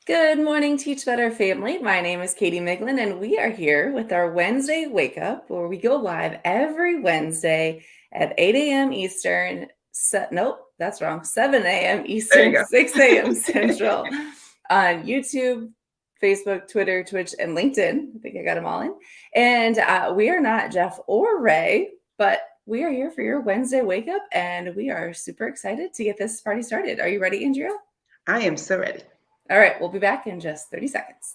Good morning, Teach Better family. My name is Katie Miglin, and we are here with our Wednesday Wake Up, where we go live every Wednesday at 8 a.m. Eastern. Nope, that's wrong. 7 a.m. There you Eastern, go. 6 a.m. Central on YouTube, Facebook, Twitter, Twitch, and LinkedIn. I think I got them all in. And we are not Jeff or Ray, but we are here for your Wednesday Wake Up, and we are super excited to get this party started. Are you ready, Andrea? I am so ready. All right, we'll be back in just 30 seconds.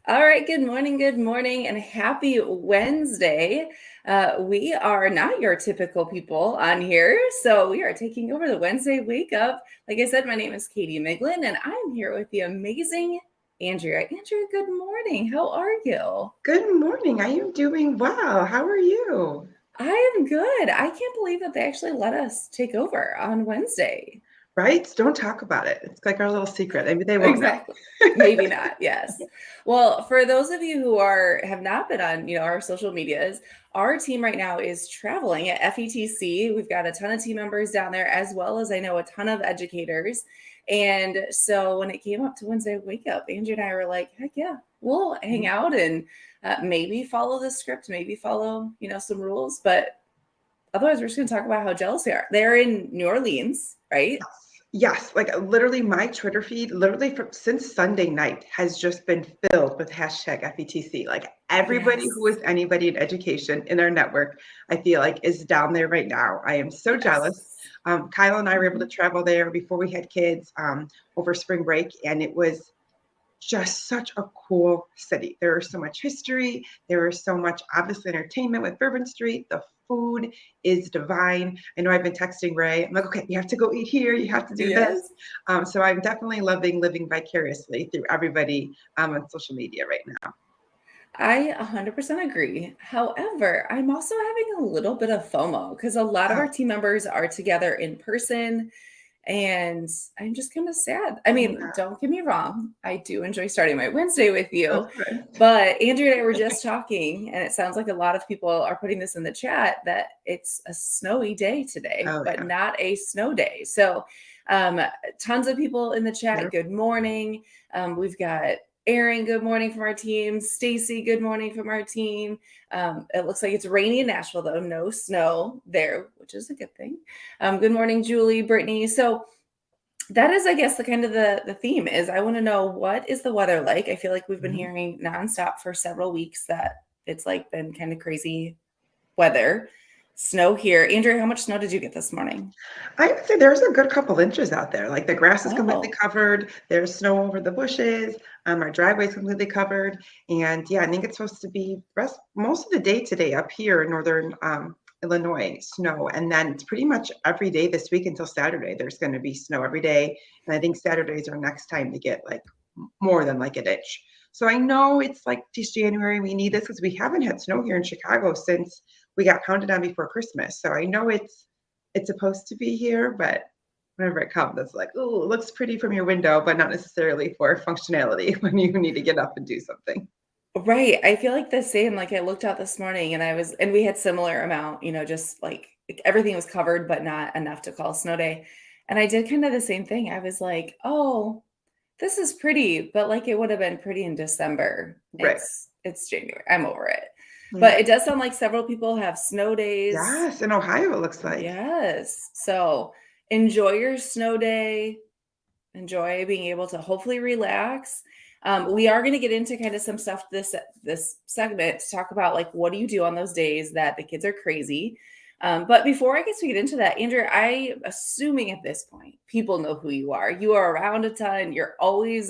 All right, good morning, and happy Wednesday. We are not your typical people on here, so we are taking over the Wednesday Wake Up. Like I said, my name is Katie Miglin, and I'm here with the amazing Andrea. Andrea, good morning. How are you? Good morning. I am doing well. How are you? I am good. I can't believe that they actually let us take over on Wednesday. Right? Don't talk about it. It's like our little secret. Maybe they won't know. Exactly. Maybe not. Yes. Well, for those of you who have not been on, our social medias, our team right now is traveling at FETC. We've got a ton of team members down there, as well as I know a ton of educators. And so when it came up to Wednesday Wake Up, Andrew and I were like, heck yeah, we'll hang out and maybe follow the script, maybe follow, some rules. But otherwise, we're just going to talk about how jealous we are. They're in New Orleans, right? Yes, like literally my Twitter feed, since Sunday night, has just been filled with hashtag FETC. Like everybody Yes. who is anybody in education in our network, I feel like is down there right now. I am so jealous. Kyle and I were able to travel there before we had kids over spring break, and it was just such a cool city. There is so much history. There is so much, obviously, entertainment with Bourbon Street. The food is divine. I know I've been texting Ray. I'm like, okay, you have to go eat here. You have to do this. Yes. So I'm definitely loving living vicariously through everybody on social media right now. I 100% agree. However, I'm also having a little bit of FOMO because a lot of our team members are together in person, and I'm just kind of sad. I mean, don't get me wrong, I do enjoy starting my Wednesday with you, but Andrew and I were just talking, and it sounds like a lot of people are putting this in the chat that it's a snowy day today, but not a snow day. So, tons of people in the chat. Good morning. We've got Aaron, good morning from our team. Stacy, good morning from our team. It looks like it's rainy in Nashville, though. No snow there, which is a good thing. Good morning, Julie, Brittany. So that is, I guess, the kind of the theme is I want to know, what is the weather like? I feel like we've been hearing nonstop for several weeks that it's like been kind of crazy weather. Snow here. Andrea, how much snow did you get this morning? I would say there's a good couple inches out there. Like the grass is completely covered. There's snow over the bushes. Our driveway is completely covered. And yeah, I think it's supposed to be most of the day today up here in northern Illinois, snow. And then it's pretty much every day this week until Saturday. There's going to be snow every day. And I think Saturdays are next time to get like more than like an inch. So I know it's like just January. We need this because we haven't had snow here in Chicago since we got pounded on before Christmas. So I know it's supposed to be here, but whenever it comes, it's like, oh, it looks pretty from your window, but not necessarily for functionality when you need to get up and do something. Right. I feel like the same. Like I looked out this morning and we had similar amount, just like everything was covered, but not enough to call snow day. And I did kind of the same thing. I was like, oh, this is pretty, but like it would have been pretty in December. Right. It's January. I'm over it. But it does sound like several people have snow days. Yes, in Ohio, it looks like. Yes. So enjoy your snow day. Enjoy being able to hopefully relax. We are going to get into kind of some stuff this segment to talk about, like, what do you do on those days that the kids are crazy. But before I guess we get into that, Andrew, I'm assuming at this point people know who you are. You are around a ton. You're always,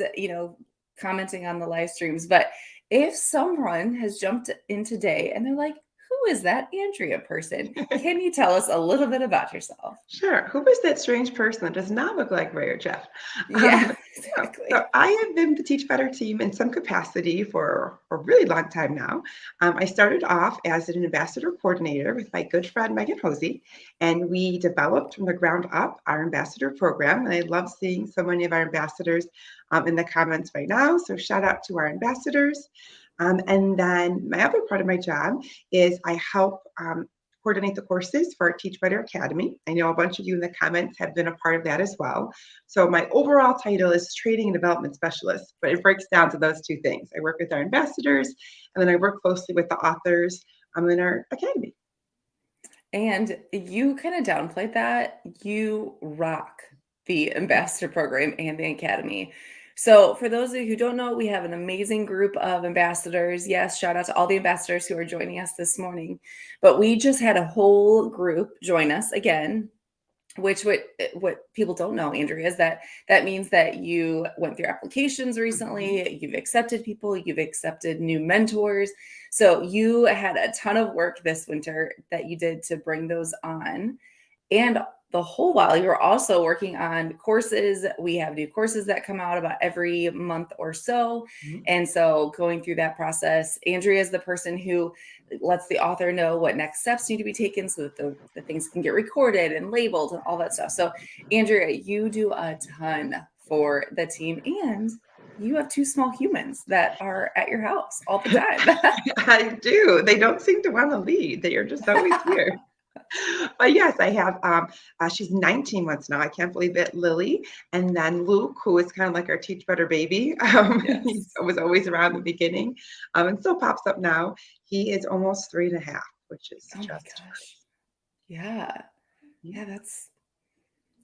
commenting on the live streams. But if someone has jumped in today and they're like, who is that Andrea person? Can you tell us a little bit about yourself? Sure. Who is that strange person that does not look like Ray or Jeff? Yeah, So exactly. I have been the Teach Better team in some capacity for a really long time now. I started off as an ambassador coordinator with my good friend Megan Hosey, and we developed from the ground up our ambassador program. And I love seeing so many of our ambassadors in the comments right now. So shout out to our ambassadors. And then my other part of my job is I help coordinate the courses for our Teach Better Academy. I know a bunch of you in the comments have been a part of that as well. So my overall title is Training and Development Specialist, but it breaks down to those two things. I work with our ambassadors, and then I work closely with the authors in our academy. And you kind of downplayed that. You rock the ambassador program and the academy. So, for those of you who don't know, we have an amazing group of ambassadors. Yes, shout out to all the ambassadors who are joining us this morning. But we just had a whole group join us again, which what people don't know, Andrea, is that means that you went through applications recently, you've accepted people, you've accepted new mentors. So you had a ton of work this winter that you did to bring those on. And the whole while you're also working on courses. We have new courses that come out about every month or so. Mhm. And so going through that process, Andrea is the person who lets the author know what next steps need to be taken so that the things can get recorded and labeled and all that stuff. So Andrea, you do a ton for the team, and you have two small humans that are at your house all the time. I do. They don't seem to want to leave. They are just always here. But yes, I have. She's 19 months now. I can't believe it, Lily. And then Luke, who is kind of like our Teach Better baby. He Yes. was always around the beginning, and still pops up now. He is almost 3.5, which is Oh my just gosh. Yeah. yeah. Yeah, that's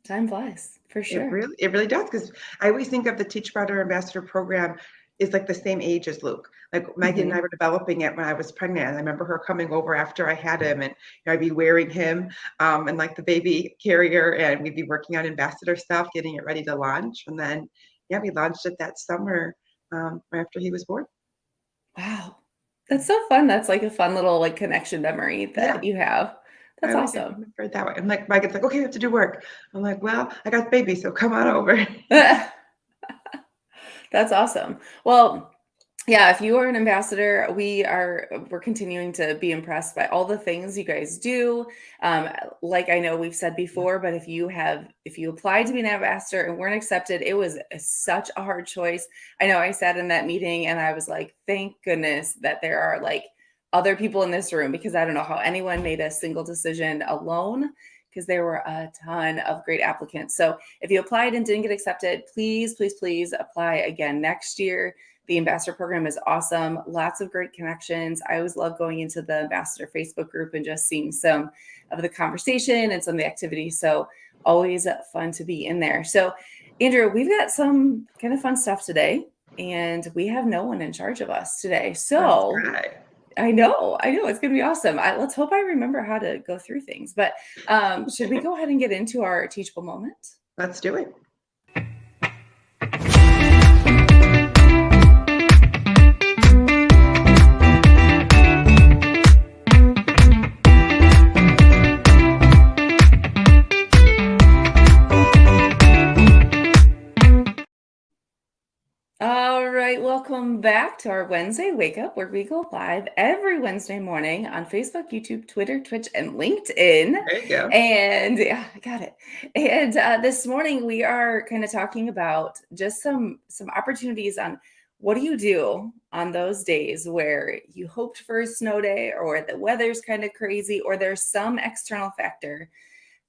time flies for It sure. really does, because I always think of the Teach Better Ambassador program is like the same age as Luke. Like Megan and I Mhm. were developing it when I was pregnant. And I remember her coming over after I had him, and I'd be wearing him and like the baby carrier, and we'd be working on ambassador stuff, getting it ready to launch. And then yeah, we launched it that summer right after he was born. Wow. That's so fun. That's like a fun little like connection memory Yeah, that you have. I That's always awesome. remember it that way. I'm like, Megan's like, okay, we have to do work. I'm like, well, I got the baby, so come on over. That's awesome. Well, yeah, if you are an ambassador, we're continuing to be impressed by all the things you guys do. Um, like I know we've said before, but if you applied to be an ambassador and weren't accepted, it was such a hard choice. I know I sat in that meeting and I was like, thank goodness that there are like other people in this room, because I don't know how anyone made a single decision alone, because there were a ton of great applicants. So if you applied and didn't get accepted, please, please, please apply again next year. The ambassador program is awesome. Lots of great connections. I always love going into the ambassador Facebook group and just seeing some of the conversation and some of the activities. So always fun to be in there. So Andrew, we've got some kind of fun stuff today, and we have no one in charge of us today. That's So right. I know it's going to be awesome. Let's hope I remember how to go through things. But should we go ahead and get into our teachable moment? Let's do it. All right, welcome back to our Wednesday Wake Up, where we go live every Wednesday morning on Facebook, YouTube, Twitter, Twitch, and LinkedIn. There you go. And yeah, I got it. And this morning we are kind of talking about just some opportunities on what do you do on those days where you hoped for a snow day, or the weather's kind of crazy, or there's some external factor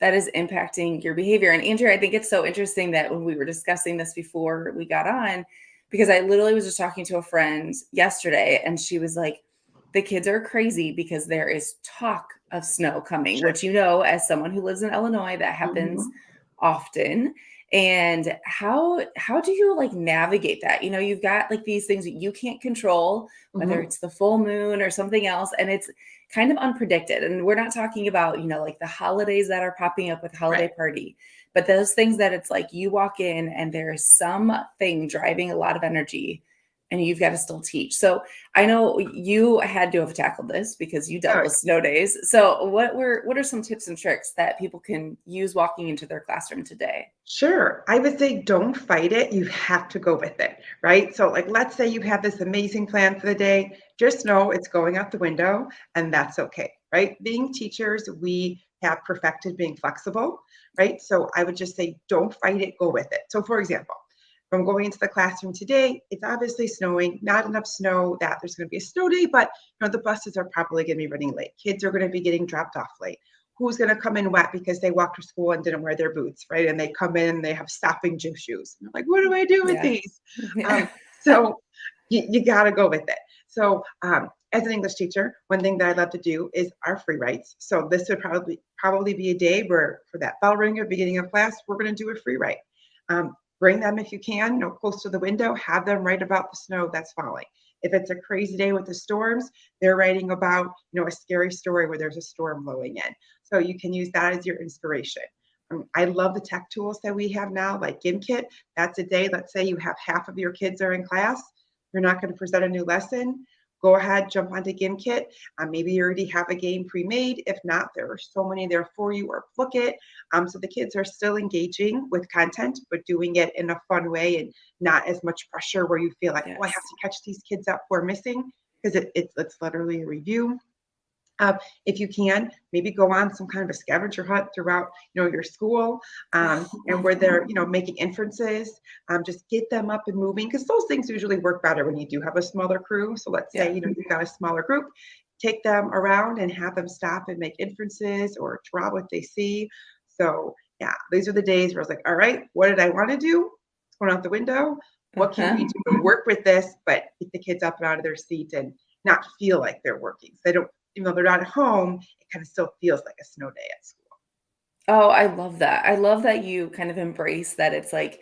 that is impacting your behavior. And Andrew, I think it's so interesting that when we were discussing this before we got on, because I literally was just talking to a friend yesterday and she was like, the kids are crazy because there is talk of snow coming, Sure. which, you know, as someone who lives in Illinois, that happens Mhm. often. And how do you like navigate that? You know, you've got like these things that you can't control, whether Mhm. it's the full moon or something else, and it's kind of unpredicted. And we're not talking about, you know, like the holidays that are popping up with Right. holiday party, but those things that it's like you walk in and there's something driving a lot of energy and you've got to still teach. So I know you had to have tackled this because you dealt Oh, with snow days. So what are some tips and tricks that people can use walking into their classroom today? sure. I would say don't fight it. You have to go with it, right? So, like, let's say you have this amazing plan for the day. Just know it's going out the window, and that's okay, right? Being teachers, we have perfected being flexible, right? So, I would just say don't fight it, go with it. So, for example, if I'm going into the classroom today, it's obviously snowing, not enough snow that there's going to be a snow day, but the buses are probably going to be running late. Kids are going to be getting dropped off late. Who's going to come in wet because they walked to school and didn't wear their boots, right? And they come in and they have stopping gym shoes. And they're like, what do I do with Yeah. these? Yeah. So you got to go with it. So as an English teacher, one thing that I love to do is our free writes. So this would probably be a day where for that bell ringer beginning of class, we're going to do a free write. Bring them if you can, close to the window, have them write about the snow that's falling. If it's a crazy day with the storms, they're writing about, a scary story where there's a storm blowing in. So you can use that as your inspiration. I love the tech tools that we have now, like Gimkit. That's a day, let's say you have half of your kids are in class. You're not going to present a new lesson. Go ahead, jump onto Gimkit. Maybe you already have a game pre-made. If not, there are so many there for you, or Plooket. So the kids are still engaging with content, but doing it in a fun way and not as much pressure where you feel like, oh, I have Yes. to catch these kids up who are missing, because it's literally a review. If you can, maybe go on some kind of a scavenger hunt throughout, your school, Oh, and love where that. they're, making inferences. Just get them up and moving, because those things usually work better when you do have a smaller crew. So let's say, Yeah. you've got a smaller group, take them around and have them stop and make inferences or draw what they see. So yeah, these are the days where I was like, all right, what did I want to do? It's going out the window. What can we Uh-huh. do to work with this, but get the kids up and out of their seats and not feel like they're working? So they don't, even though they're not at home, it kind of still feels like a snow day at school. Oh, I love that. I love that you kind of embrace that it's like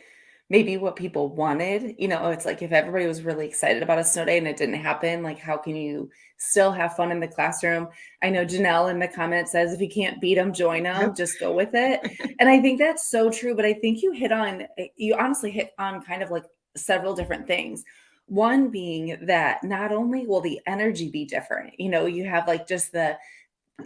maybe what people wanted. It's like if everybody was really excited about a snow day and it didn't happen, like how can you still have fun in the classroom? I know Janelle in the comment says if you can't beat them, join them, Yep. just go with it. And I think that's so true. But I think you honestly hit on kind of like several different things. One being that not only will the energy be different, you have like just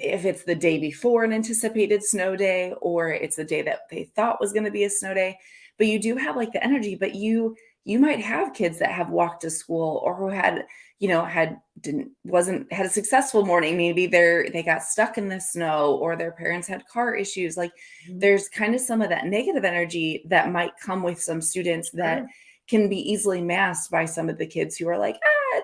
if it's the day before an anticipated snow day or it's the day that they thought was going to be a snow day, but you do have like the energy. But you might have kids that have walked to school or who had had didn't wasn't had a successful morning. Maybe they got stuck in the snow or their parents had car issues. Like Mhm. there's kind of some of that negative energy that might come with some students that Sure. can be easily masked by some of the kids who are like,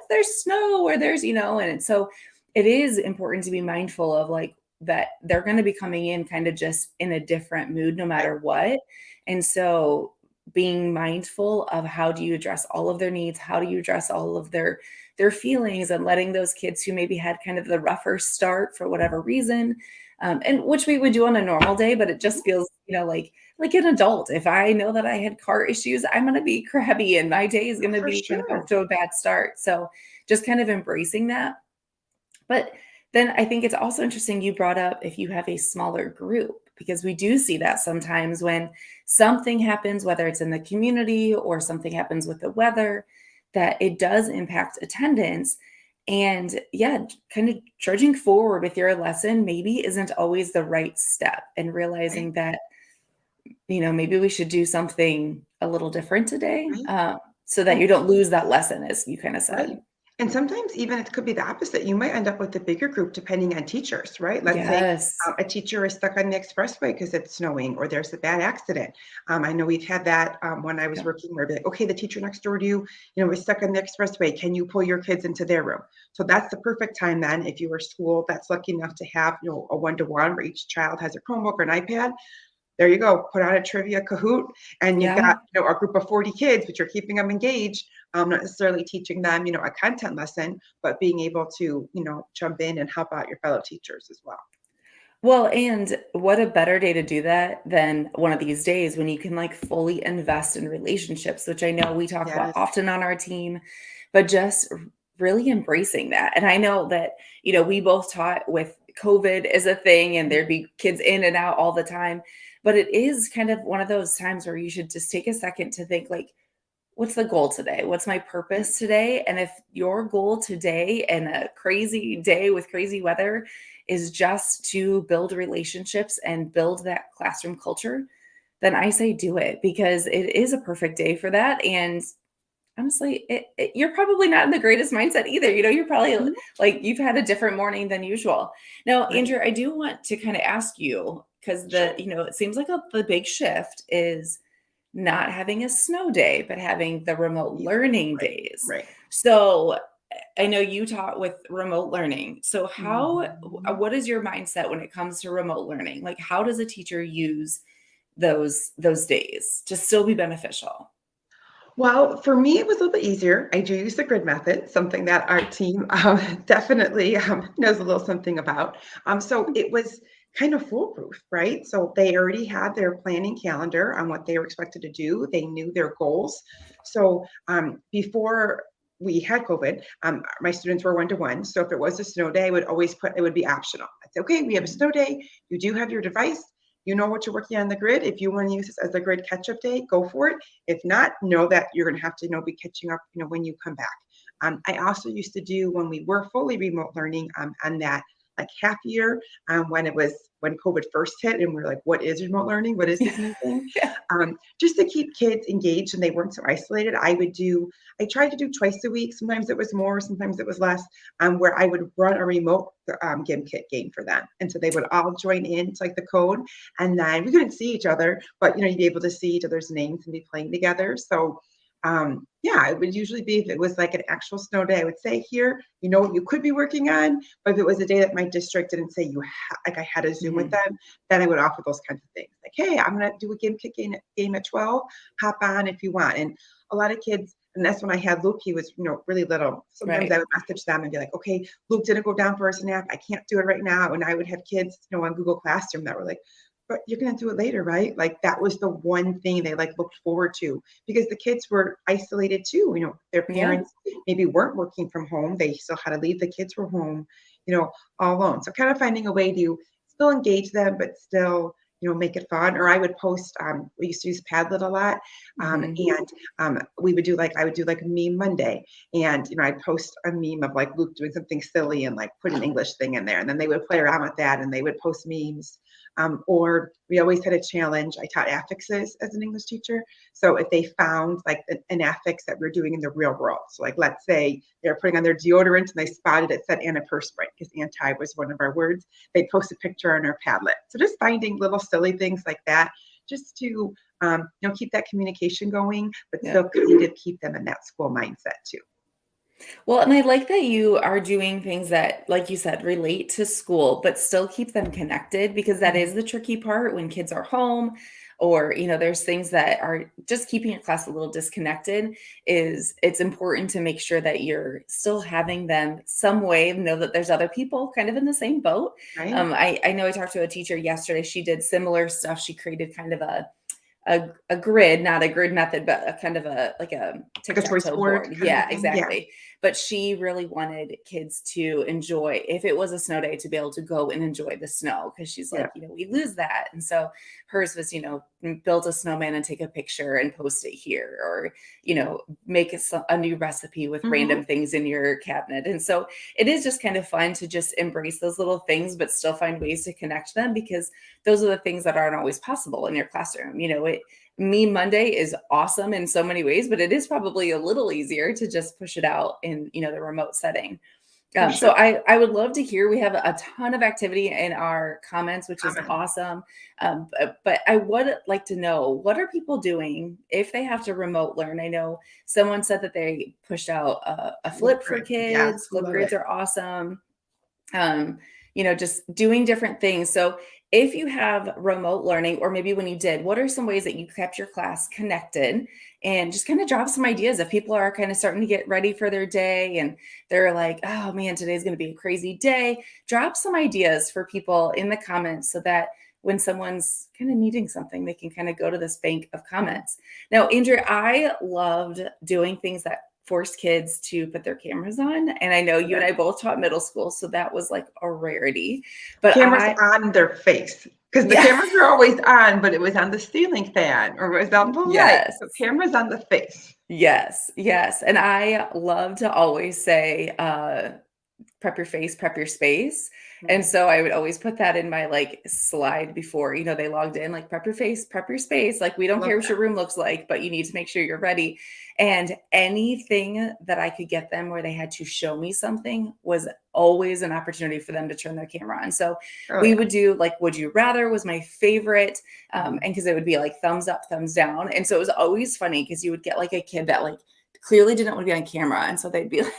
there's snow or there's and so it is important to be mindful of like that they're going to be coming in kind of just in a different mood no Right. matter what. And so being mindful of how do you address all of their needs, how do you address all of their feelings, and letting those kids who maybe had kind of the rougher start for whatever reason, and which we would do on a normal day, but it Mhm. just feels like an adult. If I know that I had car issues, I'm going to be crabby and my day is going to For be kind of off sure. to a bad start. So just kind of embracing that. But then I think it's also interesting you brought up if you have a smaller group, because we do see that sometimes when something happens, whether it's in the community or something happens with the weather, that it does impact attendance. And yeah, kind of charging forward with your lesson maybe isn't always the right step, and Right. realizing that, maybe we should do something a little different today, Right. so that you don't lose that lesson, as you kind of Right. said. And sometimes even it could be the opposite. You might end up with a bigger group depending on teachers, right? Let's say Yes. a teacher is stuck on the expressway because it's snowing or there's a bad accident. I know we've had that when I was Yeah. working where it'd be like, okay, the teacher next door to you, is stuck on the expressway. Can you pull your kids into their room? So that's the perfect time then if you were a school that's lucky enough to have, a one-to-one where each child has a Chromebook or an iPad. There you go. Put on a trivia Kahoot, and you've got Yeah. a group of 40 kids, but you're keeping them engaged. Not necessarily teaching them, a content lesson, but being able to, jump in and help out your fellow teachers as well. Well, and what a better day to do that than one of these days when you can like fully invest in relationships, which I know we talk about Yes. often on our team, but just really embracing that. And I know that, we both taught with COVID as a thing and there'd be kids in and out all the time, but it is kind of one of those times where you should just take a second to think like, what's the goal today? What's my Yeah. purpose today? And if your goal today in a crazy day with crazy weather is just to build relationships and build that classroom culture, then I say do it because it is a perfect day for that. And honestly, you're probably not in the greatest mindset either. You're probably Mhm. like you've had a different morning than usual. Now, Right. Andrew, I do want to kind of ask you because Sure. it seems like the big shift is not having a snow day, but having the remote Yeah. learning Right. days. Right. So I know you taught with remote learning. So Mhm. what is your mindset when it comes to remote learning? Like, how does a teacher use those days to still be beneficial? Well, for me, it was a little bit easier. I do use the grid method, something that our team definitely knows a little something about. So it was kind of foolproof, right? So they already had their planning calendar on what they were expected to do. They knew their goals. So before we had COVID, my students were 1-to-1. So if it was a snow day, I would always put it would be optional. I'd say, okay, we have a Mhm. snow day. You do have your device. You know what you're working on the grid. If you want to use this as a grid catch-up day, go for it. If not, know that you're going to have to, be catching up, when you come back. I also used to do when we were fully remote learning on that like half year when COVID first hit and we're like, what is remote learning? What is this new thing? Yeah. Just to keep kids engaged and they weren't so isolated, I tried to do twice a week. Sometimes it was more, sometimes it was less, where I would run a remote GimKit game for them. And so they would all join in to like the code and then we couldn't see each other, but you'd be able to see each other's names and be playing together. So yeah, it would usually be if it was like an actual snow day, I would say here, you know what you could be working on. But if it was a day that my district didn't say like I had a Zoom with Mhm. them, then I would offer those kinds of things. Like, hey, I'm gonna do a game at 12. Hop on if you want. And a lot of kids, and that's when I had Luke, he was, really little. Sometimes I Right. would message them and be like, okay, Luke didn't go down for a nap. I can't do it right now. And I would have kids, on Google Classroom that were like, but you're going to do it later, right? Like that was the one thing they like looked forward to because the kids were isolated too. Their Yeah. parents maybe weren't working from home. They still had to leave. The kids were home, all alone. So kind of finding a way to still engage them, but still, make it fun. Or I would post, we used to use Padlet a lot. Mhm. And I would do like Meme Monday. And, I'd post a meme of like Luke doing something silly and like put an English thing in there. And then they would play around with that and they would post memes. Or we always had a challenge. I taught affixes as an English teacher. So if they found like an affix that we're doing in the real world, so like let's say they're putting on their deodorant and they spotted it said antiperspirant because anti was one of our words, they post a picture on our Padlet. So just finding little silly things like that, just to keep that communication going, but Yeah. still kind of keep them in that school mindset too. Well, and I like that you are doing things that, like you said, relate to school, but still keep them connected because that Mhm. is the tricky part when kids are home or, there's things that are just keeping your class a little disconnected is it's important to make sure that you're still having them some way know that there's other people kind of in the same boat. Right? I know I talked to a teacher yesterday. She did similar stuff. She created kind of a grid, not a grid method, but a kind of a like a Like a choice tic-tac-toe board board. kind of a Yeah, thing. Yeah. exactly. But she really wanted kids to enjoy, if it was a snow day, to be able to go and enjoy the snow because she's Yeah. like, we lose that. And so hers was, build a snowman and take a picture and post it here, or, make a new recipe with Hmm. random things in your cabinet. And so it is just kind of fun to just embrace those little things, but still find ways to connect them because those are the things that aren't always possible in your classroom. Meme Monday is awesome in so many ways, but it is probably a little easier to just push it out in, the remote setting. For So sure. I would love to hear. We have a ton of activity in our comments, which is Comment. awesome. But I would like to know, what are people doing if they have to remote learn? I know someone said that they pushed out a flip for Flipgrid. Yes. kids. Flip Love grids it. are awesome. um, just doing different things. So, if you have remote learning, or maybe when you did, what are some ways that you kept your class connected and just kind of drop some ideas if people are kind of starting to get ready for their day and they're like, oh man, today's going to be a crazy day? Drop some ideas for people in the comments so that when someone's kind of needing something, they can kind of go to this bank of comments. Now, Andrew, I loved doing things that forced kids to put their cameras on. And I know you and I both taught middle school, so that was like a rarity. But Cameras I on their face. 'Cause the Yeah. cameras were always on, but it was on the ceiling fan or it was on the light. Yes. So cameras on the face. Yes. Yes. And I love to always say, prep your face, prep your space. And Mhm. so I would always put that in my like slide before, they logged in, like prep your face, prep your space. Like we don't Love care what that. your room looks like, but you need to make sure you're ready. And anything that I could get them where they had to show me something was always an opportunity for them to turn their camera on. So Oh, we yeah. would do like would you rather was my favorite. Mhm. And because it would be like thumbs up, thumbs down. And so it was always funny because you would get like a kid that like clearly didn't want to be on camera. And so they'd be like,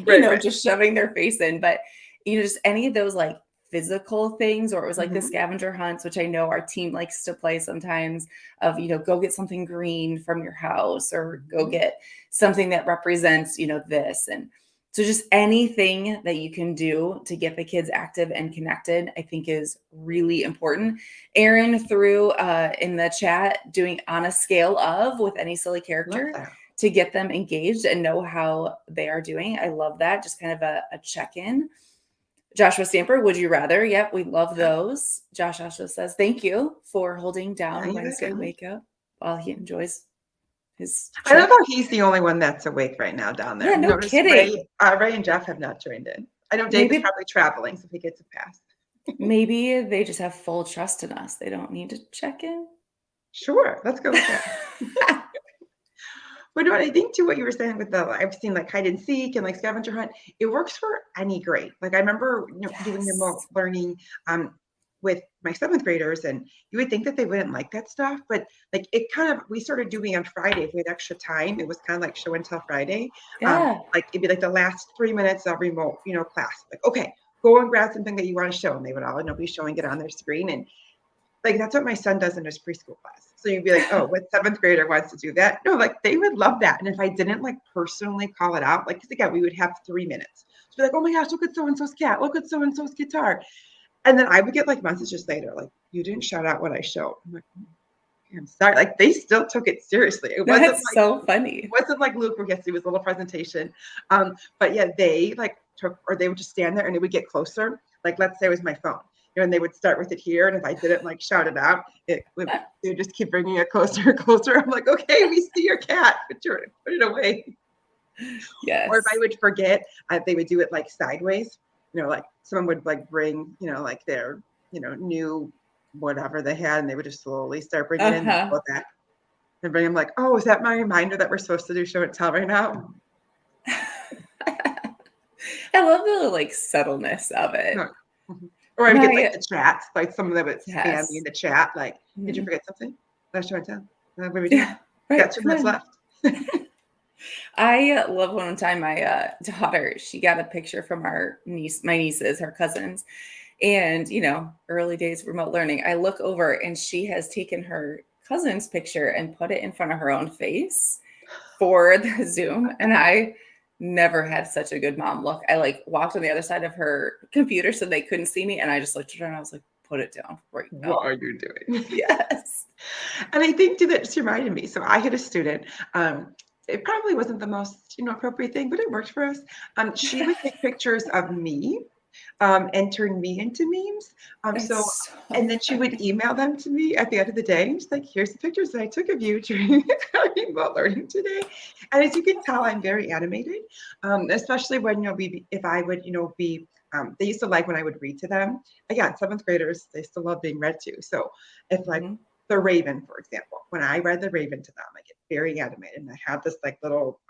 Right, right. just shoving their face in. But, just any of those like physical things, or it was like the Mhm. scavenger hunts, which I know our team likes to play sometimes of, go get something green from your house or go Mhm. get something that represents, this. And so just anything that you can do to get the kids active and connected, I think is really important. Aaron threw in the chat doing on a scale of with any silly Love character that. to get them engaged and know how they are doing. I love that. Just kind of a check-in. Joshua Stamper, would you rather? Yep, we love those. Josh also says, thank you for holding Yeah, down you Wednesday betcha. Wake Up while he enjoys his I love trip. how he's the only one that's awake right now down there. Yeah, no Notice Ray, kidding. Ray and Jeff have not joined in. I know Dave is Maybe probably traveling, so he gets a pass. maybe they just have full trust in us. They don't need to check in. Sure, let's go with that. But no, I think too what you were saying with the I've seen like hide and seek and like scavenger hunt, it works for any grade. Like I remember doing remote Yes. learning with my seventh graders, and you would think that they wouldn't like that stuff, but like it kind of we started doing on Friday if we had extra time. It was kind of like show and tell Friday. Yeah. Like it'd be like the last 3 minutes of remote, class. Like, okay, go and grab something that you want to show. And they would all be showing it on their screen. And like that's what my son does in his preschool class. So you'd be like, oh, what seventh grader wants to do that? No, like they would love that. And if I didn't like personally call it out, like, because again, we would have 3 minutes. So be like, oh my gosh, look at so and so's cat, look at so and so's guitar. And then I would get like messages later, like, you didn't shout out what I showed. I'm like, I'm sorry. Like they still took it seriously. That's so funny. Wasn't like Luke where he has to do his little presentation. But yeah, they like took, or they would just stand there and it would get closer. Like let's say it was my phone, and they would start with it here, and if I didn't like shout it out, they would just keep bringing it closer and closer. I'm like, okay, we see your cat, but put it away. Or if I Yes. would forget, they would do it like sideways. Like someone would like bring, like their, new whatever they had, and they would just slowly start bringing in Uh-huh. go back and bring them like, oh, is that my reminder that we're supposed to do show and tell right now? I love the like subtleness of it. No. Mhm. Or I would get like My the chats, like someone that would spam me in yes. the chat, like, did you Mhm. forget something? Last show and tell. What are we doing? Yeah. Got Right. 2 minutes Come on. left. I love one time my daughter, she got a picture from my nieces, her cousins, and early days of remote learning. I look over and she has taken her cousin's picture and put it in front of her own face for the Zoom. And I never had such a good mom look. I like walked on the other side of her computer so they couldn't see me. And I just looked at her and I was like, put it down right What now. are you doing? Yes. And I think too that just reminded me. So I had a student. It probably wasn't the most appropriate thing, but it worked for us. She would take pictures of me and turn me into memes. So It's so and then she would funny. email them to me at the end of the day. She's like, here's the pictures that I took of you during remote learning today. And as you can tell, I'm very animated, especially when if I would be. They used to like when I would read to them. Again, seventh graders, they still love being read to. So if like Mhm. the Raven, for example, when I read the Raven to them, I get very animated. And I have this like little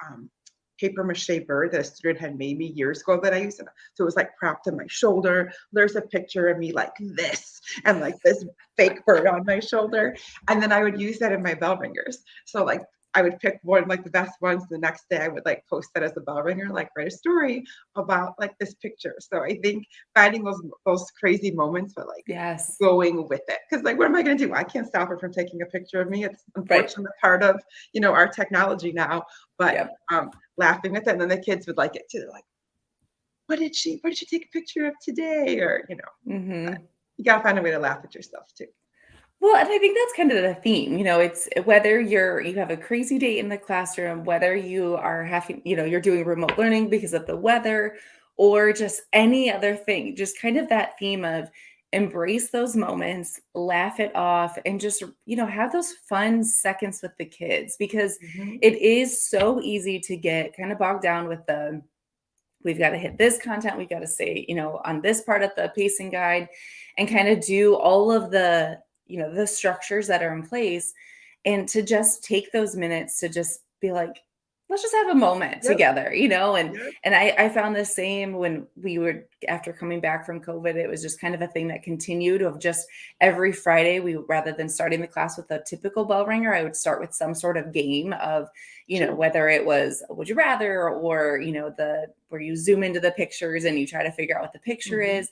paper mache bird that a student had made me years ago that I used. So it was like propped on my shoulder. There's a picture of me like this and like this fake bird on my shoulder. And then I would use that in my bell ringers. So like I would pick one like the best ones. The next day I would like post that as a bell ringer, like write a story about like this picture. So I think finding those crazy moments, but like Yes. going with it. Because like what am I going to do? I can't stop her from taking a picture of me. It's Right. unfortunately part of our technology now. But Yep. laughing with it. And then the kids would like it too. They're like, what did she take a picture of today? Or, Mhm. you gotta find a way to laugh at yourself too. Well, and I think that's kind of the theme. It's whether you have a crazy day in the classroom, whether you are having, you're doing remote learning because of the weather or just any other thing, just kind of that theme of embrace those moments, laugh it off, and just, have those fun seconds with the kids, because Mhm. it is so easy to get kind of bogged down with we've got to hit this content, we've got to say, on this part of the pacing guide, and kind of do all of the structures that are in place, and to just take those minutes to just be like, let's just have a moment Yep, together, and yep. I found the same when we were after coming back from COVID. It was just kind of a thing that continued, of just every Friday, we, rather than starting the class with a typical bell ringer, I would start with some sort of game of, Sure. whether it was would you rather, or, the where you zoom into the pictures and you try to figure out what the picture Mhm. is.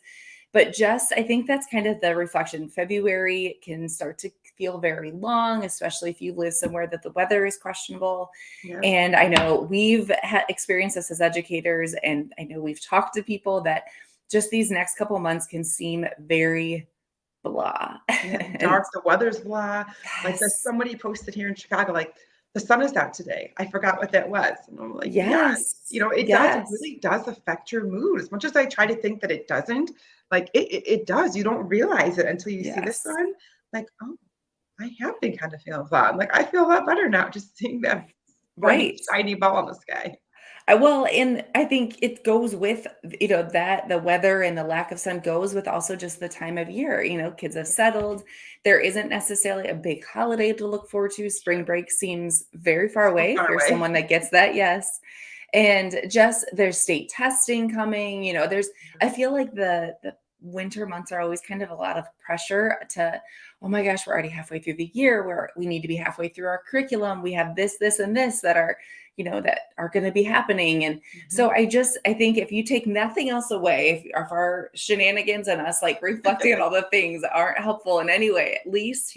But just, I think that's kind of the reflection. February can start to feel very long, especially if you live somewhere that the weather is questionable. Yep. And I know we've had experienced this as educators, and I know we've talked to people that just these next couple of months can seem very blah. Yeah, And dark, the weather's blah. Like, there's yes, somebody posted here in Chicago, like, "The sun is out today." I forgot what that was, and I'm like, "Yes." yes, It yes, really does affect your mood. As much as I try to think that it doesn't, like, it does. You don't realize it until you see the yes. sun. Like, "Oh, I have been kind of feeling blah." I'm like, I feel a lot better now just seeing that bright, Right. shiny ball in the sky. Well, and I think it goes with, that the weather and the lack of sun goes with also just the time of year. Kids have settled. There isn't necessarily a big holiday to look forward to. Spring Sure. break seems very far So away if far you're away. someone that gets that, yes. And just there's state testing coming, I feel like the winter months are always kind of a lot of pressure to, oh my gosh, we're already halfway through the year, where we need to be halfway through our curriculum. We have this, and this that are going to be happening. And so Mhm. I think if you take nothing else away, if our shenanigans and us like reflecting on all the things aren't helpful in any way, at least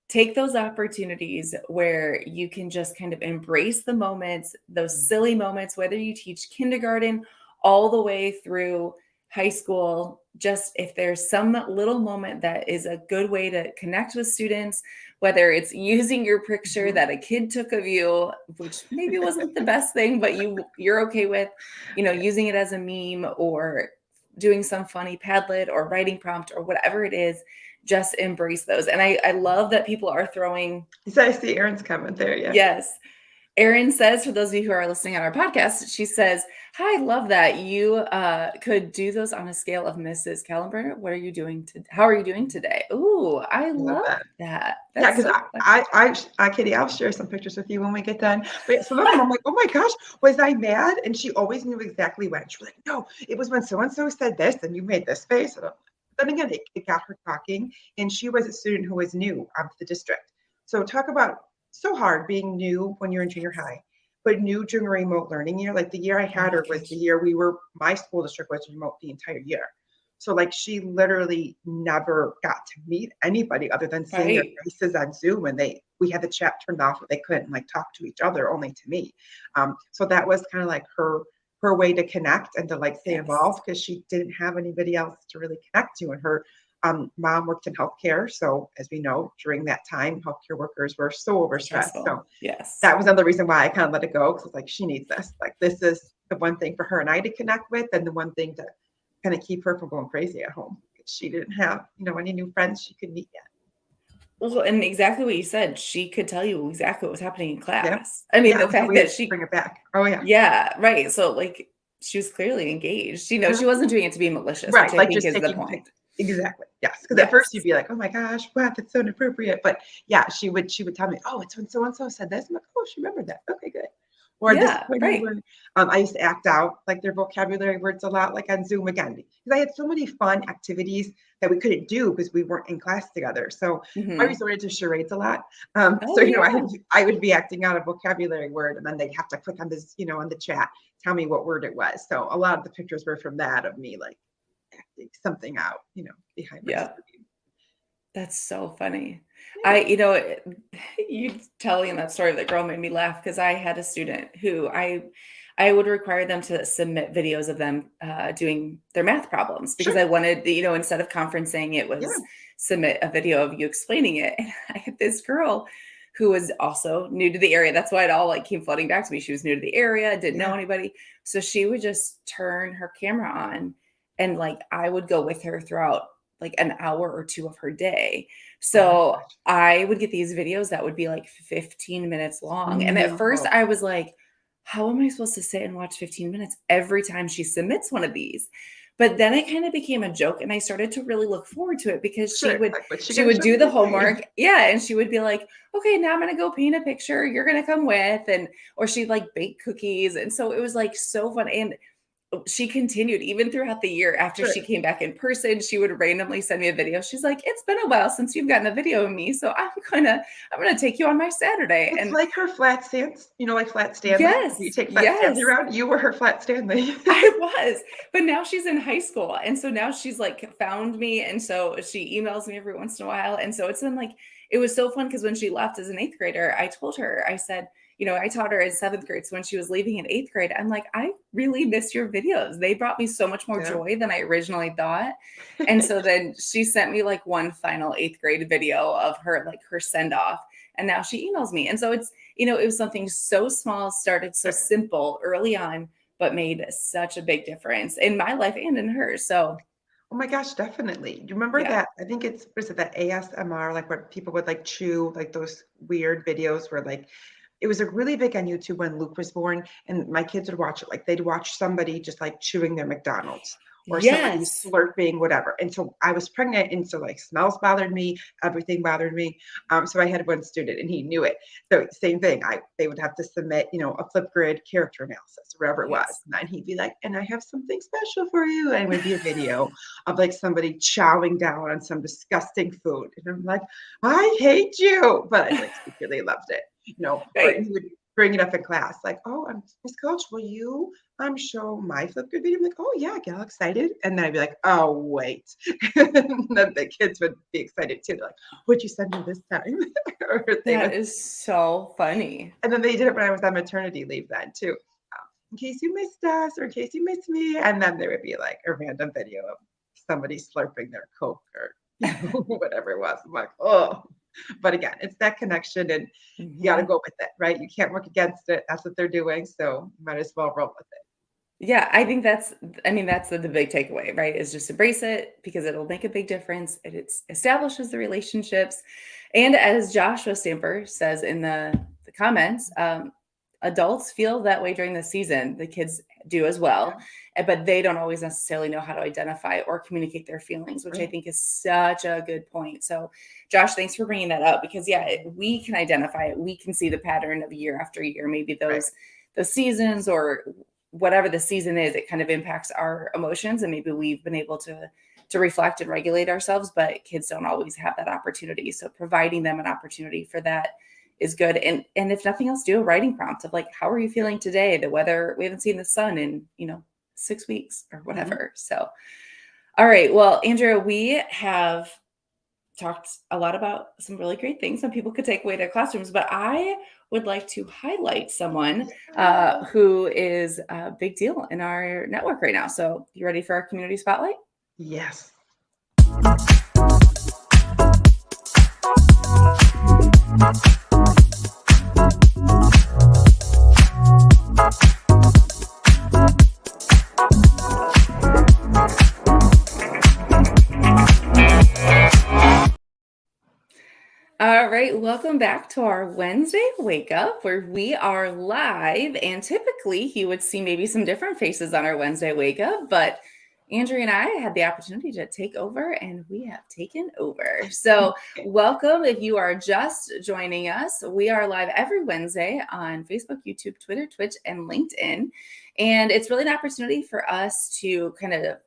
take those opportunities where you can just kind of embrace the moments, those Mhm. silly moments, whether you teach kindergarten all the way through high school. Just if there's some little moment that is a good way to connect with students, whether it's using your picture Mhm. that a kid took of you, which maybe wasn't the best thing, but you're okay with, using it as a meme, or doing some funny Padlet or writing prompt or whatever it is, just embrace those. And I love that people are throwing, So I see Aaron's comment there, yeah. yes. Erin says, for those of you who are listening on our podcast, she says, "Hi, love that you could do those on a scale of Mrs. Kallenberger. What are you doing to? How are you doing today?" Ooh, I I love love that. that. Yeah, That's because so fun. Katie, I'll share some pictures with you when we get done. But yeah, some of them, I'm like, oh my gosh, was I mad? And she always knew exactly when. She was like, no, it was when so and so said this, and you made this face. And then again, it got her talking, and she was a student who was new to the district. So talk about so hard being new when you're in junior high, but new during a remote learning year. Like the year I Oh had my her was the gosh. year my school district was remote the entire year. So like she literally never got to meet anybody other than seeing their Right. faces on Zoom, and we had the chat turned off where they couldn't like talk to each other, only to me. So that was kind of like her way to connect and to like stay Yes. involved because she didn't have anybody else to really connect to. And her mom worked in healthcare, so as we know, during that time, healthcare workers were so overstressed. Stressful. So Yes. that was another reason why I kind of let it go because it's like she needs this. Like this is the one thing for her and I to connect with, and the one thing to kind of keep her from going crazy at home. She didn't have, any new friends she could meet yet. Well, and exactly what you said, she could tell you exactly what was happening in Yep. class. I mean, Yeah, the it was a fact way to that bring it back. Oh yeah. yeah, right. So like she was clearly engaged. She Mhm. wasn't doing it to be malicious, which Right. I Like think just is the taking point. exactly. Yes. Because at first you'd Yes. be like, oh my gosh, what? That's so inappropriate. But yeah, she would tell me, oh, it's when so and so said this. I'm like, oh, she remembered that. Okay, good. Or Yeah, disappointed right. when I used to act out like their vocabulary words a lot, like on Zoom again, because I had so many fun activities that we couldn't do because we weren't in class together. So I Mhm. resorted to charades a lot. So Oh, yeah. I would be acting out a vocabulary word, and then they'd have to click on this, on the chat, tell me what word it was. So a lot of the pictures were from that of me like acting something out, behind my Yep. screen. That's so funny. Yeah. You telling that story of that girl made me laugh because I had a student who I would require them to submit videos of them doing their math problems because Sure. I wanted, instead of conferencing, it Yeah. was submit a video of you explaining it. And I had this girl who was also new to the area. That's why it all like came flooding back to me. She was new to the area, didn't know Yeah. anybody. So she would just turn her camera on and like I would go with her throughout like an hour or two of her day. Oh my So gosh. I would get these videos that would be like 15 minutes long. And at first No. I was like, how am I supposed to sit and watch 15 minutes every time she submits one of these? But then it kind of became a joke and I started to really look forward to it because Sure. Like, what's she she gonna would show me do the today? homework. Yeah, and she would be like, "Okay, now I'm going to go paint a picture. You're going to come with." And or she'd like bake cookies. And so it was like so fun and she continued even throughout the year after Sure. she came back in person, she would randomly send me a video. She's like, "It's been a while since you've gotten a video of me, so I'm gonna take you on my Saturday." It's And like her flat stance, like Flat Stanley. You yes, take Flat Stanley yes. around, you were her Flat Stanley. I was, but now she's in high school, and so now she's, like, found me, and so she emails me every once in a while, and so it's been, like it was so fun because when she left as an 8th grader, I told her, I said, I taught her in 7th grade, so when she was leaving in 8th grade, I'm like, "I really miss your videos. They brought me so much more Yeah. joy than I originally thought." And so then she sent me, like, one final 8th grade video of her, like, her send off, and now she emails me, and so it was something so small, started so simple early on, but made such a big difference in my life and in hers. So, Oh my gosh, definitely. Do you remember yeah. that? I think it's what is it, that ASMR, like where people would like chew, like those weird videos where like it was a really big on YouTube when Luke was born, and my kids would watch it. Like they'd watch somebody just like chewing their McDonald's or somebody Yes. slurping, whatever. And so I was pregnant, and so like smells bothered me, everything bothered me. So I had one student, and he knew it. So same thing. They would have to submit, a Flipgrid character analysis, wherever it was, Yes. and then he'd be like, "And I have something special for you," and it would be a video of like somebody chowing down on some disgusting food, and I'm like, "I hate you," but I like secretly loved it. Or Right. he would bring it up in class, like, "Oh, Miss Coach, will you show my Flipgrid video?" I'm like, "Oh yeah," get all excited, and then I'd be like, "Oh wait," and then the kids would be excited too. They're like, "What'd you send me this time?" Or they That would, is so funny. and then they did it when I was on maternity leave then too. In case you missed us, or in case you missed me, and then there would be like a random video of somebody slurping their Coke or whatever it was. I'm like, oh. But again, it's that connection, and you got to Mhm. go with it, right? You can't work against it. That's what they're doing, so you might as well roll with it. Yeah, I think that's the big takeaway, right? Is just embrace it because it'll make a big difference. It establishes the relationships. And as Joshua Stamper says in the comments, adults feel that way during the season. The kids do as well, Yeah, but they don't always necessarily know how to identify or communicate their feelings, which I right. think is such a good point. So, Josh, thanks for bringing that up because yeah, we can identify it. We can see the pattern of year after year. Maybe Right. those seasons or whatever the season is, it kind of impacts our emotions, and maybe we've been able to reflect and regulate ourselves, but kids don't always have that opportunity. So providing them an opportunity for that is good. And if nothing else, do a writing prompt of like, how are you feeling today? The weather, we haven't seen the sun in 6 weeks or Mhm. whatever. So all right, well, Andrea, we have talked a lot about some really great things some people could take away to their classrooms, but I would like to highlight someone Yeah. who is a big deal in our network right now. So, you ready for our community spotlight? Yes. All right, welcome back to our Wednesday wake up where we are live. And typically, you would see maybe some different faces on our Wednesday wake up, but Andrea and I had the opportunity to take over and we have taken over. So, welcome if you are just joining us. We are live every Wednesday on Facebook, YouTube, Twitter, Twitch, and LinkedIn. And it's really an opportunity for us to kind of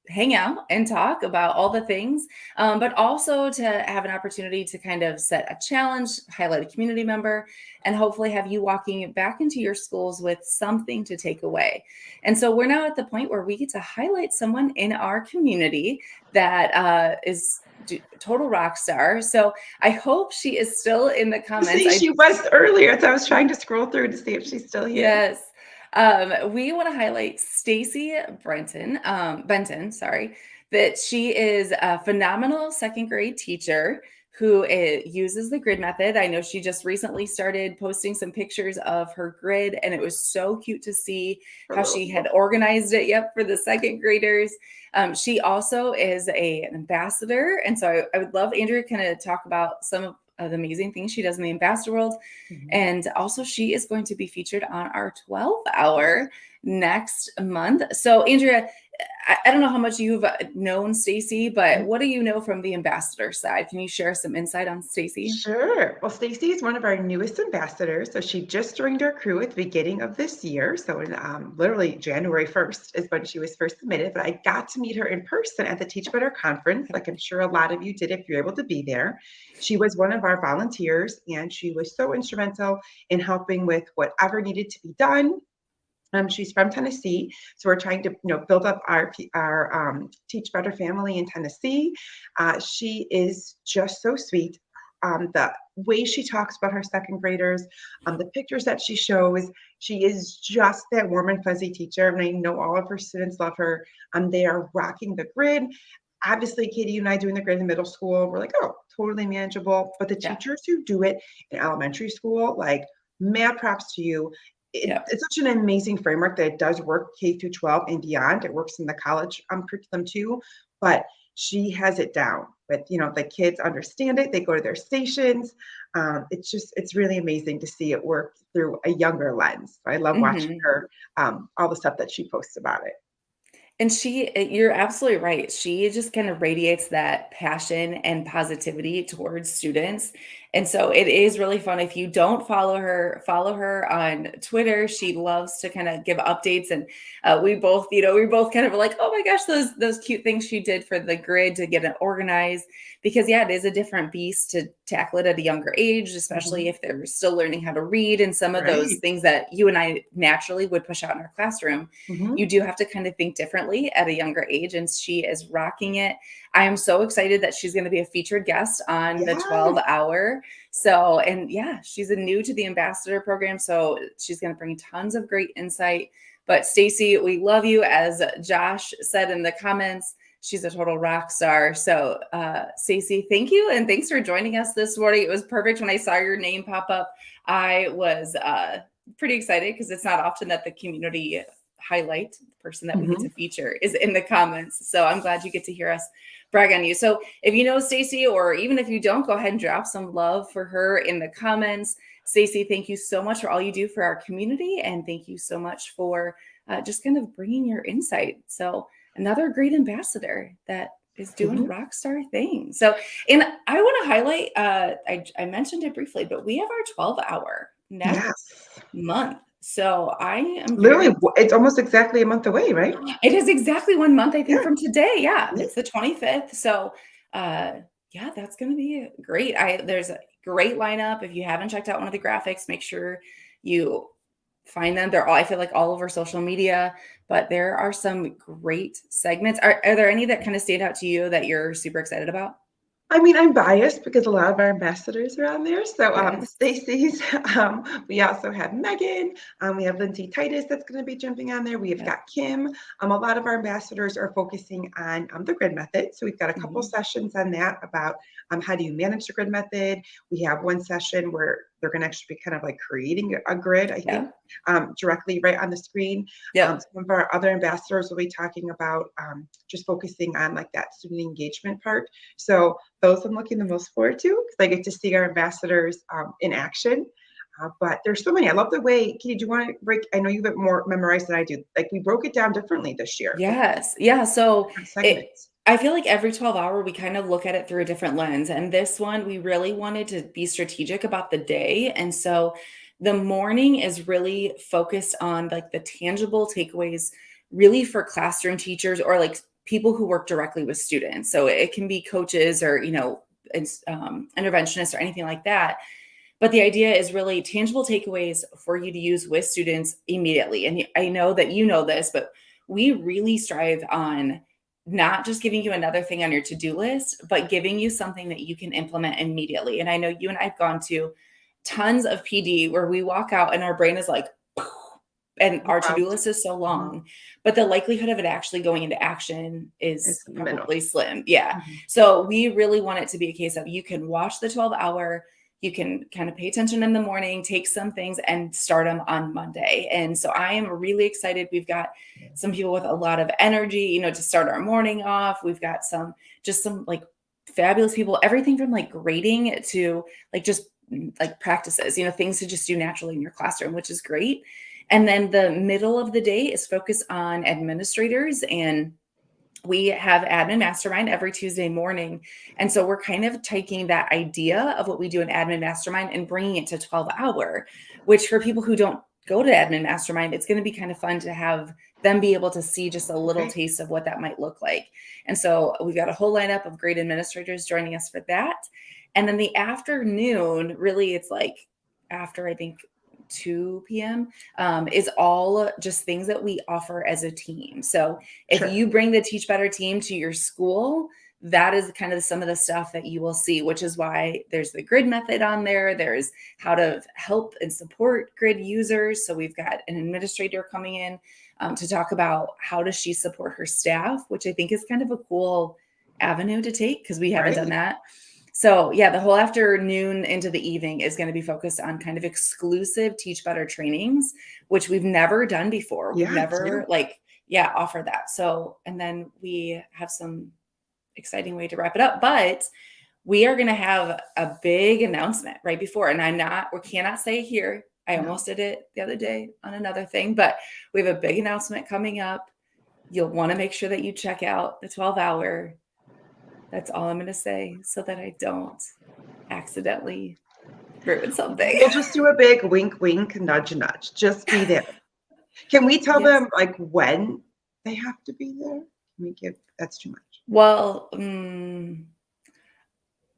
hang out and talk about all the things, but also to have an opportunity to kind of set a challenge, highlight a community member, and hopefully have you walking back into your schools with something to take away. And so we're now at the point where we get to highlight someone in our community that is total rock star. So I hope she is still in the comments. See, she was earlier, so I was trying to scroll through to see if she's still here. Yes. We want to highlight Stacy Benton, sorry, that she is a phenomenal second grade teacher who uses the grid method. I know she just recently started posting some pictures of her grid, and it was so cute to see how she had organized it. Yep, for the second graders. She also is an ambassador. And so I would love Andrea kind of talk about some of the amazing things she does in the ambassador world. And also she is going to be featured on our 12-hour next month. So Andrea, I don't know how much you've known Stacy, but what do you know from the ambassador side? Can you share some insight on Stacy? Sure. Well, Stacy is one of our newest ambassadors. So she just joined our crew at the beginning of this year. So in literally January 1st is when she was first submitted. But I got to meet her in person at the Teach Better conference, like I'm sure a lot of you did if you're able to be there. She was one of our volunteers, and she was so instrumental in helping with whatever needed to be done. She's from Tennessee, so we're trying to, build up our Teach Better family in Tennessee. She is just so sweet. The way she talks about her second graders, the pictures that she shows, she is just that warm and fuzzy teacher. And I know all of her students love her. They are rocking the grid. Obviously, Katie and I doing the grid in middle school, we're like, oh, totally manageable. But the teachers who do it in elementary school, like, mad props to you. It's such an amazing framework that it does work K through 12 and beyond. It works in the college curriculum too, but she has it down. But the kids understand it. They go to their stations. It's really amazing to see it work through a younger lens. I love watching her, all the stuff that she posts about it. And you're absolutely right. She just kind of radiates that passion and positivity towards students. And so it is really fun. If you don't follow her on Twitter. She loves to kind of give updates. And we both kind of like, oh my gosh, those cute things she did for the grid to get it organized. Because it is a different beast to tackle it at a younger age, especially if they're still learning how to read and some of those things that you and I naturally would push out in our classroom. You do have to kind of think differently at a younger age, and she is rocking it. I am so excited that she's going to be a featured guest on the 12-hour. So, and she's new to the ambassador program, so she's going to bring tons of great insight. But Stacy, we love you. As Josh said in the comments, she's a total rock star. So, Stacy, thank you. And thanks for joining us this morning. It was perfect when I saw your name pop up. I was pretty excited because it's not often that the community highlight, the person that we get to feature, is in the comments. So I'm glad you get to hear us brag on you. So if you know Stacy, or even if you don't, go ahead and drop some love for her in the comments. Stacy, thank you so much for all you do for our community. And thank you so much for just kind of bringing your insight. So another great ambassador that is doing rock star things. So, and I want to highlight, I mentioned it briefly, but we have our 12-hour next month. So I am literally, it's almost exactly a month away, right? It is exactly 1 month, I think, from today. It's the 25th. So that's going to be great. There's a great lineup. If you haven't checked out one of the graphics, make sure you find them. They're all, I feel like, all over social media, but there are some great segments. Are there any that kind of stand out to you that you're super excited about? I mean, I'm biased because a lot of our ambassadors are on there. So Stacy's, we also have Megan, we have Lindsay Titus that's going to be jumping on there. We have got Kim. A lot of our ambassadors are focusing on the grid method. So we've got a couple sessions on that about how do you manage the grid method. We have one session where they're going to actually be kind of like creating a grid, I think, directly right on the screen. Some of our other ambassadors will be talking about just focusing on like that student engagement part. So those I'm looking the most forward to because I get to see our ambassadors in action. But there's so many. I love the way, Katie, do you want to break? I know you've got more memorized than I do. Like, we broke it down differently this year. Yes. Yeah. So I feel like every 12-hour, we kind of look at it through a different lens. And this one, we really wanted to be strategic about the day. And so the morning is really focused on like the tangible takeaways, really for classroom teachers or like people who work directly with students. So it can be coaches or, interventionists or anything like that. But the idea is really tangible takeaways for you to use with students immediately. And I know that you know this, but we really strive on not just giving you another thing on your to-do list, but giving you something that you can implement immediately. And I know you and I have gone to tons of PD where we walk out and our brain is like, and our Wow. to-do list is so long, but the likelihood of it actually going into action It's is in the middle. probably slim. Yeah. Mhm. So we really want it to be a case of you can watch the 12-hour, you can kind of pay attention in the morning, take some things and start them on Monday. And so I am really excited. We've got some people with a lot of energy, you know, to start our morning off. We've got some like fabulous people, everything from like grading to like just like practices, you know, things to just do naturally in your classroom, which is great. And then the middle of the day is focused on administrators, and we have admin mastermind every Tuesday morning. And so we're kind of taking that idea of what we do in admin mastermind and bringing it to 12-hour, which for people who don't go to admin mastermind, it's going to be kind of fun to have them be able to see just a little taste of what that might look like. And so we've got a whole lineup of great administrators joining us for that. And then the afternoon, really, it's like after, I think, 2 p.m. Is all just things that we offer as a team. So if you bring the Teach Better team to your school, that is kind of some of the stuff that you will see, which is why there's the grid method on there. There's how to help and support grid users. So we've got an administrator coming in to talk about how does she support her staff, which I think is kind of a cool avenue to take because we haven't done that. So yeah, the whole afternoon into the evening is going to be focused on kind of exclusive Teach Better trainings, which we've never done before. We've never offered that. So, and then we have some exciting way to wrap it up, but we are going to have a big announcement right before, and we cannot say it here. I almost did it the other day on another thing, but we have a big announcement coming up. You'll want to make sure that you check out the 12-hour. That's all I'm going to say so that I don't accidentally ruin something. We'll just do a big wink, wink, nudge, nudge. Just be there. Can we tell them like when they have to be there? That's too much. Well,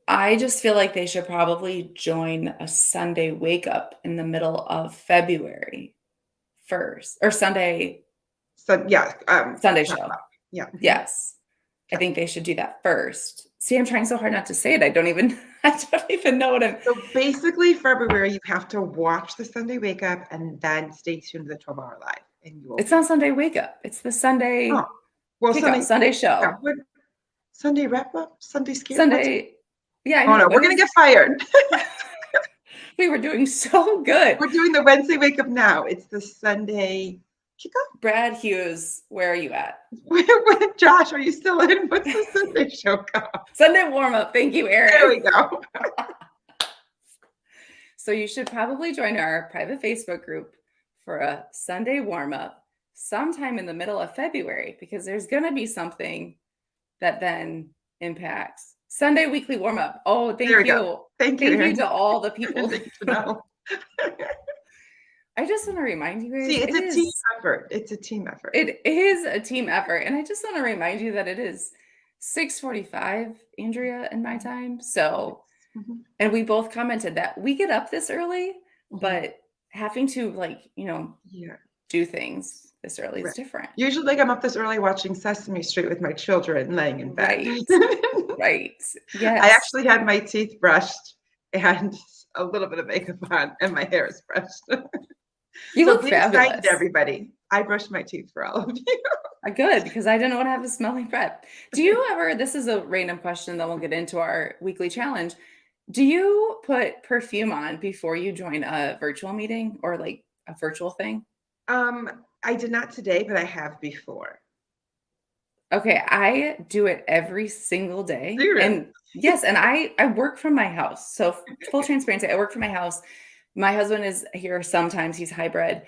I just feel like they should probably join a Sunday wake up in the middle of February first, or Sunday. So Sunday show. Yeah. Yes. I think they should do that first. See, I'm trying so hard not to say it. I don't even know what I'm. So basically, February, you have to watch the Sunday Wake Up and then stay tuned to the 12-hour live. And you will. It's not Sunday Wake Up. It's the Sunday. Oh, well, Sunday show. Yeah, Sunday wrap up. Sunday scare. Sunday. Yeah. Oh no, we're gonna get fired. We were doing so good. We're doing the Wednesday Wake Up now. It's the Sunday. Brad Hughes, where are you at? Josh, are you still in? What's the Sunday show called? Sunday warm up. Thank you, Erin. There we go. So you should probably join our private Facebook group for a Sunday warm up sometime in the middle of February, because there's going to be something that then impacts Sunday weekly warm up. Oh, thank you. Thank you. Thank you to all the people. No. I just want to remind you guys. See, it's a team effort. It's a team effort. It is a team effort. And I just want to remind you that it is 6:45, Andrea, in my time. So, and we both commented that we get up this early, but having to do things this early is different. Usually I'm up this early watching Sesame Street with my children laying in bed. Right. Yes. I actually had my teeth brushed and a little bit of makeup on and my hair is brushed. You look fabulous. Excited, everybody. I brushed my teeth for all of you. Good, because I didn't want to have a smelly breath. Do you ever, this is a random question, then we'll get into our weekly challenge. Do you put perfume on before you join a virtual meeting or like a virtual thing? I did not today, but I have before. Okay, I do it every single day. And yes, and I work from my house. So full transparency, I work from my house. My husband is here sometimes, he's hybrid.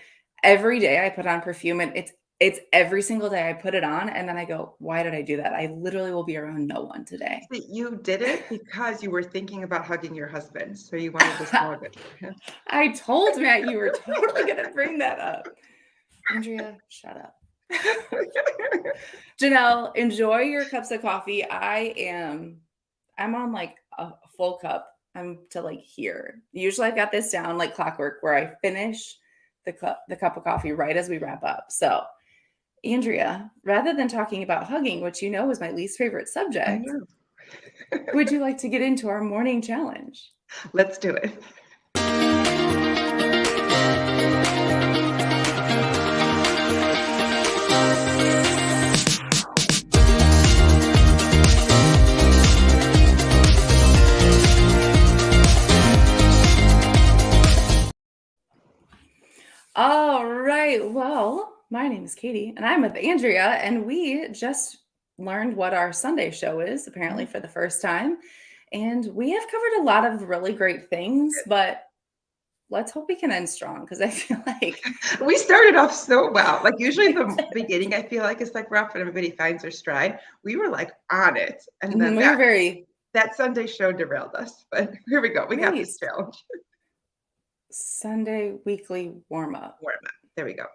Every day I put on perfume, and it's every single day I put it on, and then I go, why did I do that? I literally will be around no one today. You did it because you were thinking about hugging your husband, so you wanted to smell good for him. I told Matt you were totally going to bring that up. Andrea, shut up. Janelle, enjoy your cups of coffee. I'm on like a full cup. I'm to like here. Usually I've got this down like clockwork where I finish the cup of coffee right as we wrap up. So Andrea, rather than talking about hugging, which you know is my least favorite subject, would you like to get into our morning challenge? Let's do it. right. Well, my name is Katie, and I'm with Andrea, and we just learned what our Sunday show is, apparently Mhm. for the first time. And we have covered a lot of really great things, but let's hope we can end strong because I feel like We started off so well. Like usually the beginning, I feel like it's like rough and everybody finds their stride. We were like on it. And then we were very that Sunday show derailed us. But here we go. We got great. this challenge. Sunday weekly warm up. Where am I? There we go.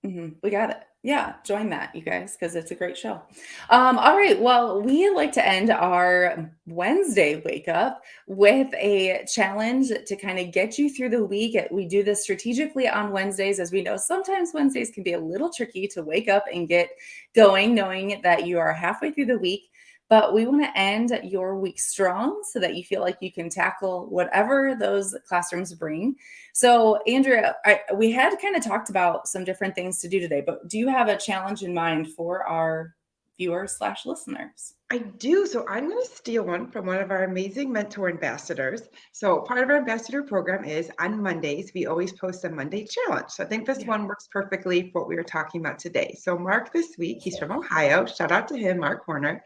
Mhm. We got it. Yeah, join that, you guys, because it's a great show. All right. Well, we like to end our Wednesday wake up with a challenge to kind of get you through the week. We do this strategically on Wednesdays, as we know sometimes Wednesdays can be a little tricky to wake up and get going, knowing that you are halfway through the week. But we want to end your week strong so that you feel like you can tackle whatever those classrooms bring. So, Andrea, we had kind of talked about some different things to do today, but do you have a challenge in mind for our viewers/listeners? I do. So I'm going to steal one from one of our amazing mentor ambassadors. So part of our ambassador program is on Mondays, we always post a Monday challenge. So I think this Yeah. one works perfectly for what we were talking about today. So Mark this week, he's from Ohio. Shout out to him, Mark Horner.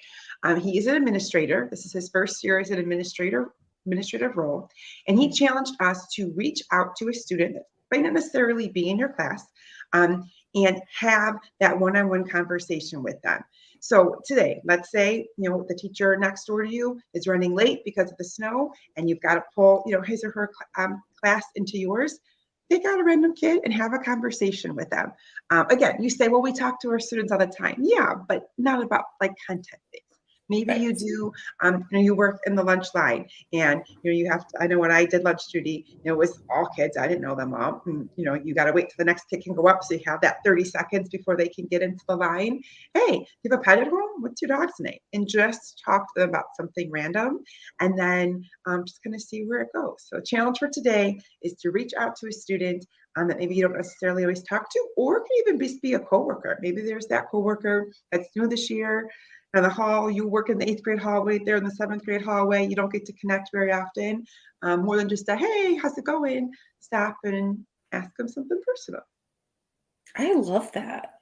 He is an administrator. This is his first year as an administrative role. And he challenged us to reach out to a student that might not necessarily be in your class and have that one-on-one conversation with them. So today, let's say, the teacher next door to you is running late because of the snow and you've got to pull, his or her class into yours. Pick out a random kid and have a conversation with them. Again, you say, well, we talk to our students all the time. Yeah, but not about like content things. Maybe Right. you do, you work in the lunch line and, you have to, I know when I did lunch duty, it was all kids. I didn't know them all. And, you got to wait till the next kid can go up. So you have that 30 seconds before they can get into the line. Hey, you have a pet at home? What's your dog's name? And just talk to them about something random and then just kind of see where it goes. So a challenge for today is to reach out to a student that maybe you don't necessarily always talk to, or it can even just be a coworker. Maybe there's that coworker that's new this year. In the hall, you work in the 8th grade hallway, they're in the 7th grade hallway. You don't get to connect very often, more than just a, hey, how's it going? Stop and ask them something personal. I love that.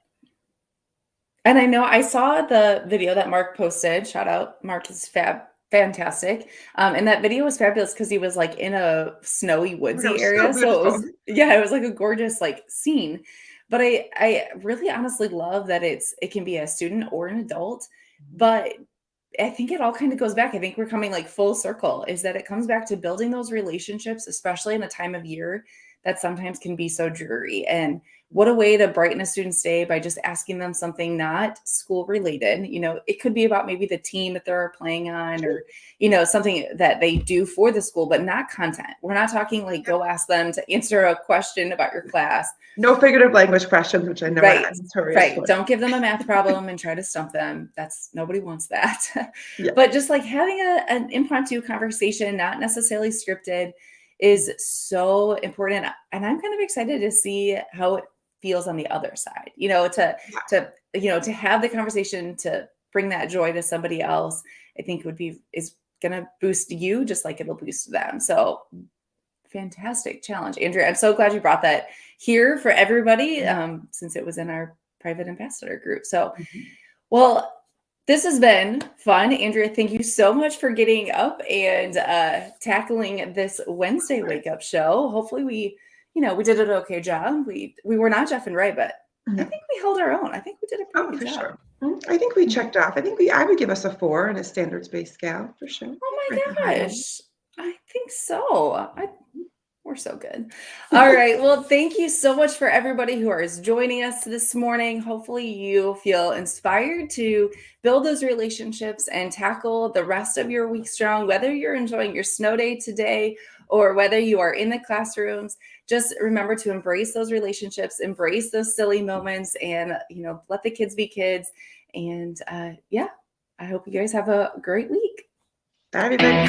And I know I saw the video that Mark posted. Shout out, Mark is fantastic. And that video was fabulous because he was like in a snowy, woodsy area. So it was like a gorgeous like scene. But I really honestly love that it can be a student or an adult. But I think it all kind of goes back. I think we're coming like full circle, is that it comes back to building those relationships, especially in a time of year that sometimes can be so dreary. And what a way to brighten a student's day by just asking them something not school related. It could be about maybe the team that they're playing on or, something that they do for the school, but not content. We're not talking like go ask them to answer a question about your class. No figurative language questions, which I know right. I'm notorious Right. for. Don't give them a math problem and try to stump them. Nobody wants that. Yeah. But just like having an impromptu conversation, not necessarily scripted, is so important. And I'm kind of excited to see how it feels on the other side, to have the conversation, to bring that joy to somebody else. I think is going to boost you just like it'll boost them. So fantastic challenge, Andrea. I'm so glad you brought that here for everybody, since it was in our private ambassador group. So, well, this has been fun. Andrea, thank you so much for getting up and tackling this Wednesday wake up show. Hopefully we did an okay job. We were not Jeff and Ray, but I think we held our own. I think we did a pretty good job. Sure. I think we checked off. I would give us a 4 on a standards-based scale for sure. Oh my gosh. I think so. We're so good. All right. Well, thank you so much for everybody who is joining us this morning. Hopefully you feel inspired to build those relationships and tackle the rest of your week strong, whether you're enjoying your snow day today or whether you are in the classrooms. Just remember to embrace those relationships, embrace those silly moments, and, let the kids be kids. And I hope you guys have a great week. Bye, everybody.